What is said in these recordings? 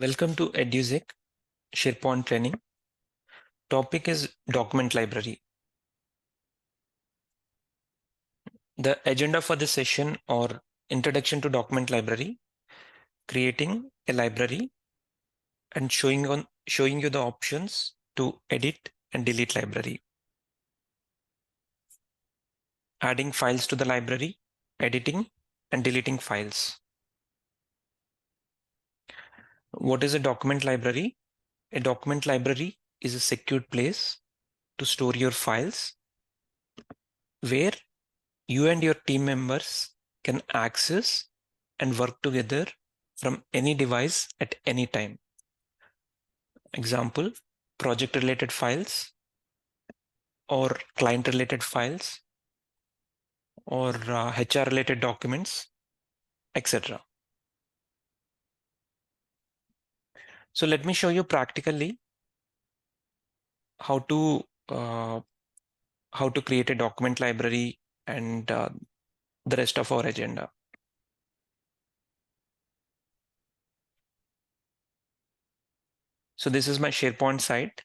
Welcome to Eduzek SharePoint training. Topic is document library. The agenda for this session or introduction to document library, creating a library and showing you the options to edit and delete library. Adding files to the library, editing and deleting files. What is a document library? A document library is a secured place to store your files where you and your team members can access and work together from any device at any time. Example, project related files or client related files or HR related documents, etc. So let me show you practically how to uh, how to create a document library and the rest of our agenda. So this is my SharePoint site.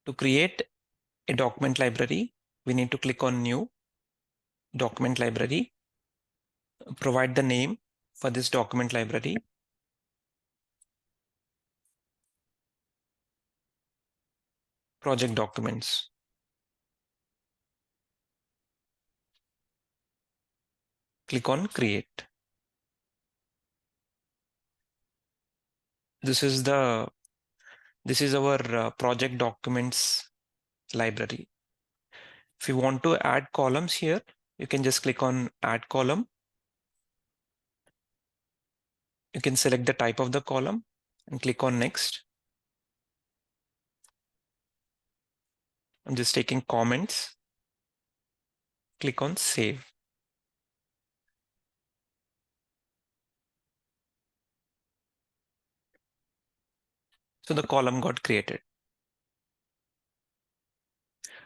To create a document library, we need to click on New Document Library, provide the name for this document library, project documents. Click on Create. This is our project documents library. If you want to add columns here, you can just click on Add Column. You can select the type of the column and click on Next. I'm just taking comments. Click on Save. So the column got created.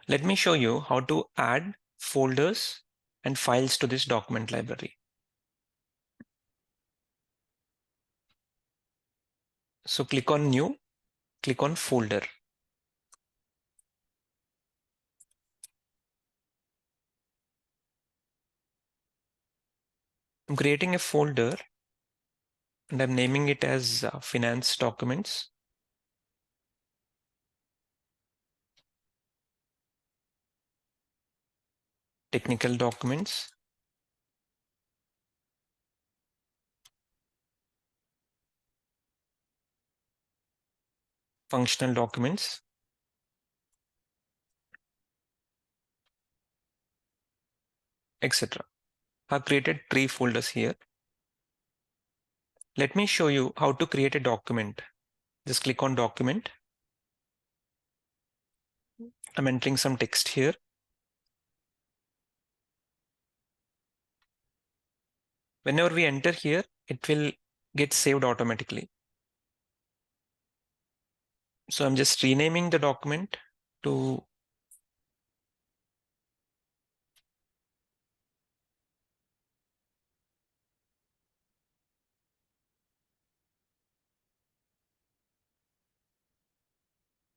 Let me show you how to add folders and files to this document library. So click on New, click on Folder. I'm creating a folder and I'm naming it as Finance Documents. Technical Documents. Functional Documents. Etc. I've created 3 folders here. Let me show you how to create a document. Just click on Document. I'm entering some text here. Whenever we enter here, it will get saved automatically. So I'm just renaming the document to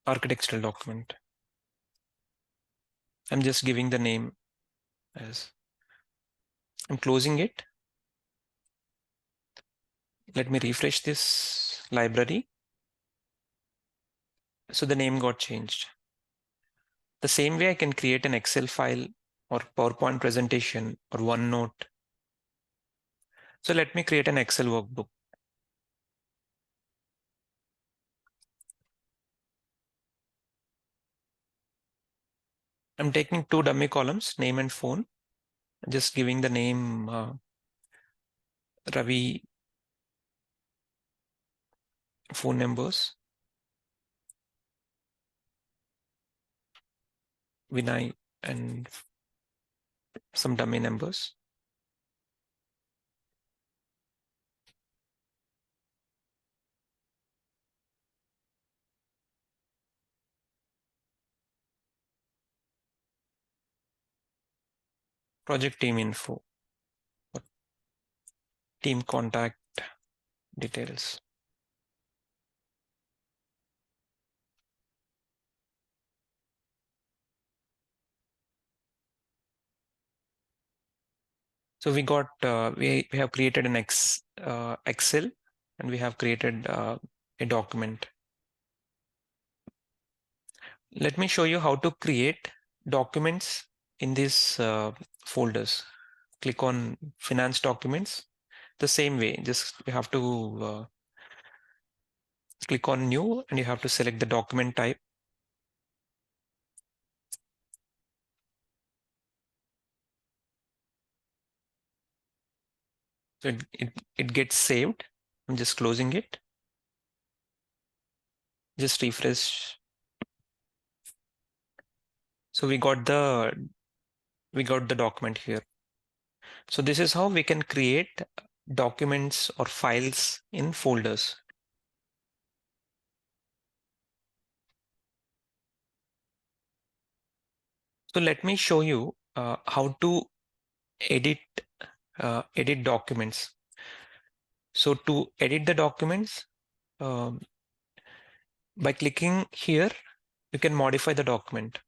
architectural document. I'm just giving the name as. I'm closing it. Let me refresh this library. So the name got changed. The same way I can create an Excel file or PowerPoint presentation or OneNote. So let me create an Excel workbook. I'm taking 2 dummy columns, name and phone. Just giving the name Ravi, phone numbers, Vinay, and some dummy numbers. Project team info. team contact details. So we got we have created an Excel, and we have created a document. Let me show you how to create documents in these folders. Click on finance documents. The same way, just you have to click on new, and you have to select the document type. So it gets saved. I'm just closing it. Just refresh. So we got the document here. So this is how we can create documents or files in folders. So let me show you how to edit edit documents. So to edit the documents, um, by clicking here, you can modify the document.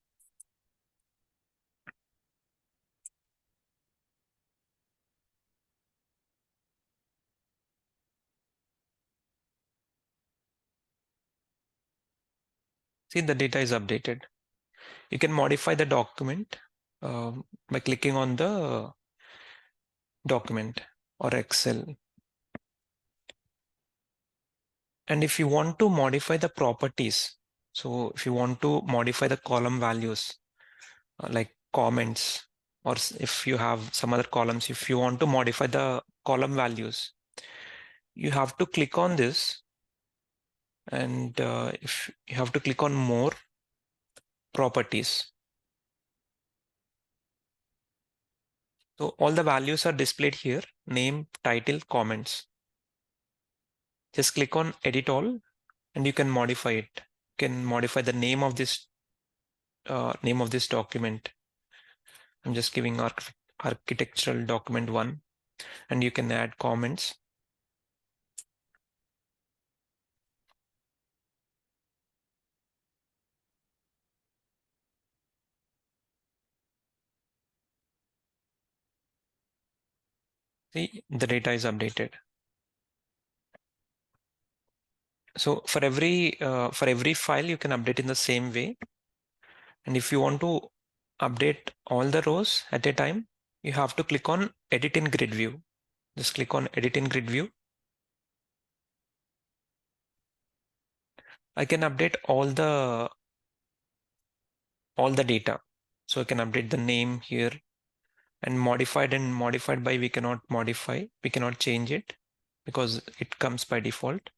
See, the data is updated. You can modify the document by clicking on the document or Excel. And if you want to modify the properties, so if you want to modify the column values, like comments, or if you have some other columns, if you want to modify the column values, you have to click on this, and if you have to click on more properties. So all the values are displayed here: name, title, comments. Just click on edit all, and you can modify it. You can modify the name of this document. I'm just giving architectural document 1, and you can add comments. See, the data is updated. So for every file, you can update in the same way. And if you want to update all the rows at a time, you have to click on edit in grid view. Just click on edit in grid view. I can update all the data. So I can update the name here, and modified by we cannot modify, we cannot change it because it comes by default.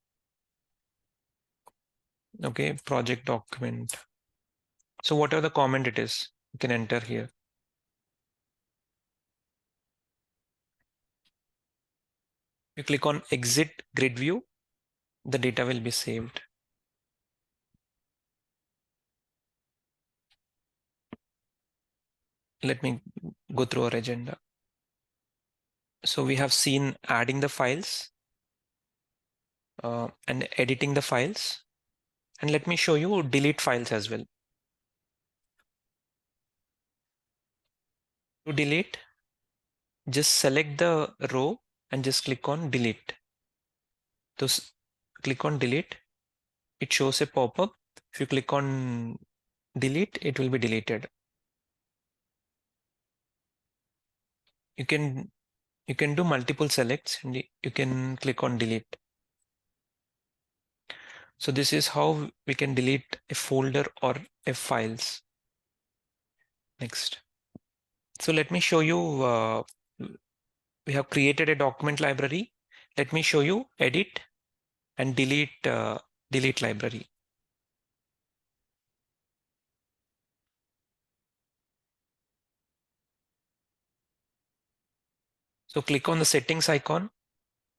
Okay, project document. So whatever the comment it is, you can enter here. You click on exit grid view, the data will be saved. Let me go through our agenda. So we have seen adding the files and editing the files. And let me show you delete files as well. To delete, just select the row and just click on delete. Just click on delete. It shows a pop-up. If you click on delete, it will be deleted. You can do multiple selects, and you can click on delete. So this is how we can delete a folder or a files. Next. So let me show you, we have created a document library. Let me show you edit and delete library. So click on the settings icon,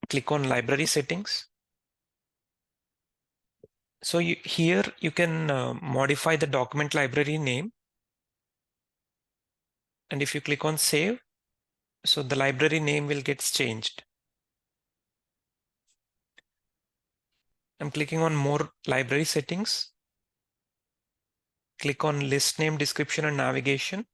click on library settings. So here you can modify the document library name. And if you click on save, so the library name will get changed. I'm clicking on more library settings. Click on list name, description, and navigation.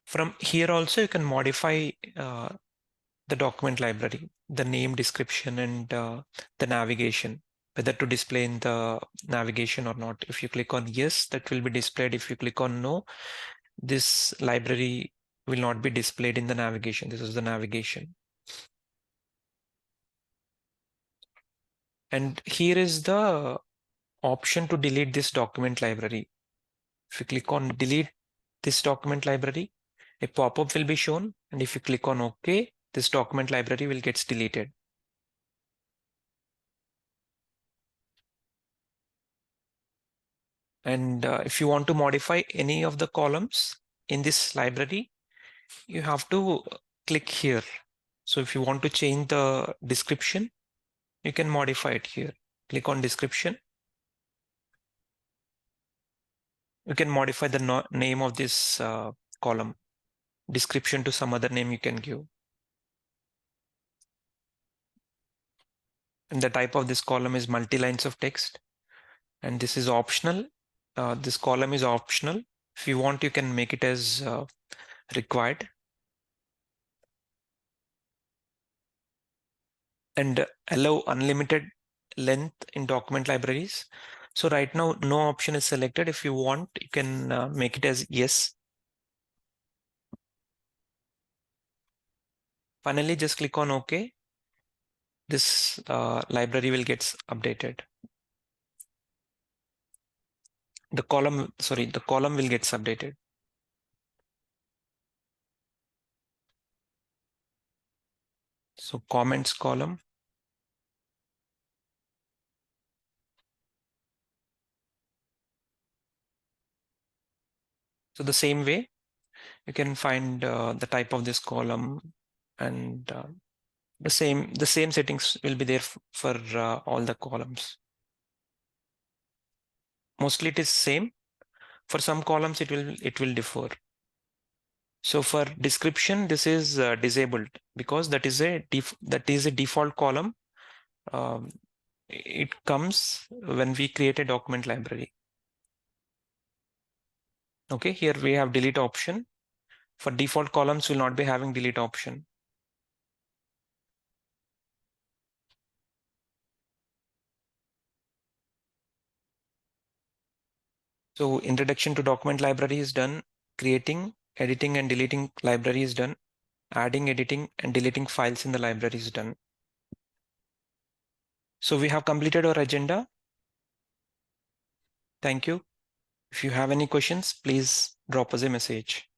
From here also you can modify the document library, the name, description, and the navigation, whether to display in the navigation or not. If you click on yes, that will be displayed. If you click on no, this library will not be displayed in the navigation. This is the navigation. And here is the option to delete this document library. If you click on delete this document library, a pop-up will be shown. And if you click on OK, this document library will get deleted. And if you want to modify any of the columns in this library, you have to click here. So if you want to change the description, you can modify it here. Click on description. You can modify the name of this column. Description to some other name you can give. And the type of this column is multi-lines of text. And this is optional. This column is optional. If you want, you can make it as required. And allow unlimited length in document libraries. So right now, no option is selected. If you want, you can make it as yes. Finally, just click on OK. This library will get updated. The column will get updated. So comments column. So the same way, you can find the type of this column, and the same settings will be there for all the columns. Mostly it is same. For some columns, it will differ. So for description, this is disabled because that is a default column. Um, it comes when we create a document library. Okay, here we have delete option. For default columns, will not be having delete option. So introduction to document library is done. Creating, editing, and deleting library is done. Adding, editing, and deleting files in the library is done. So we have completed our agenda. Thank you. If you have any questions, please drop us a message.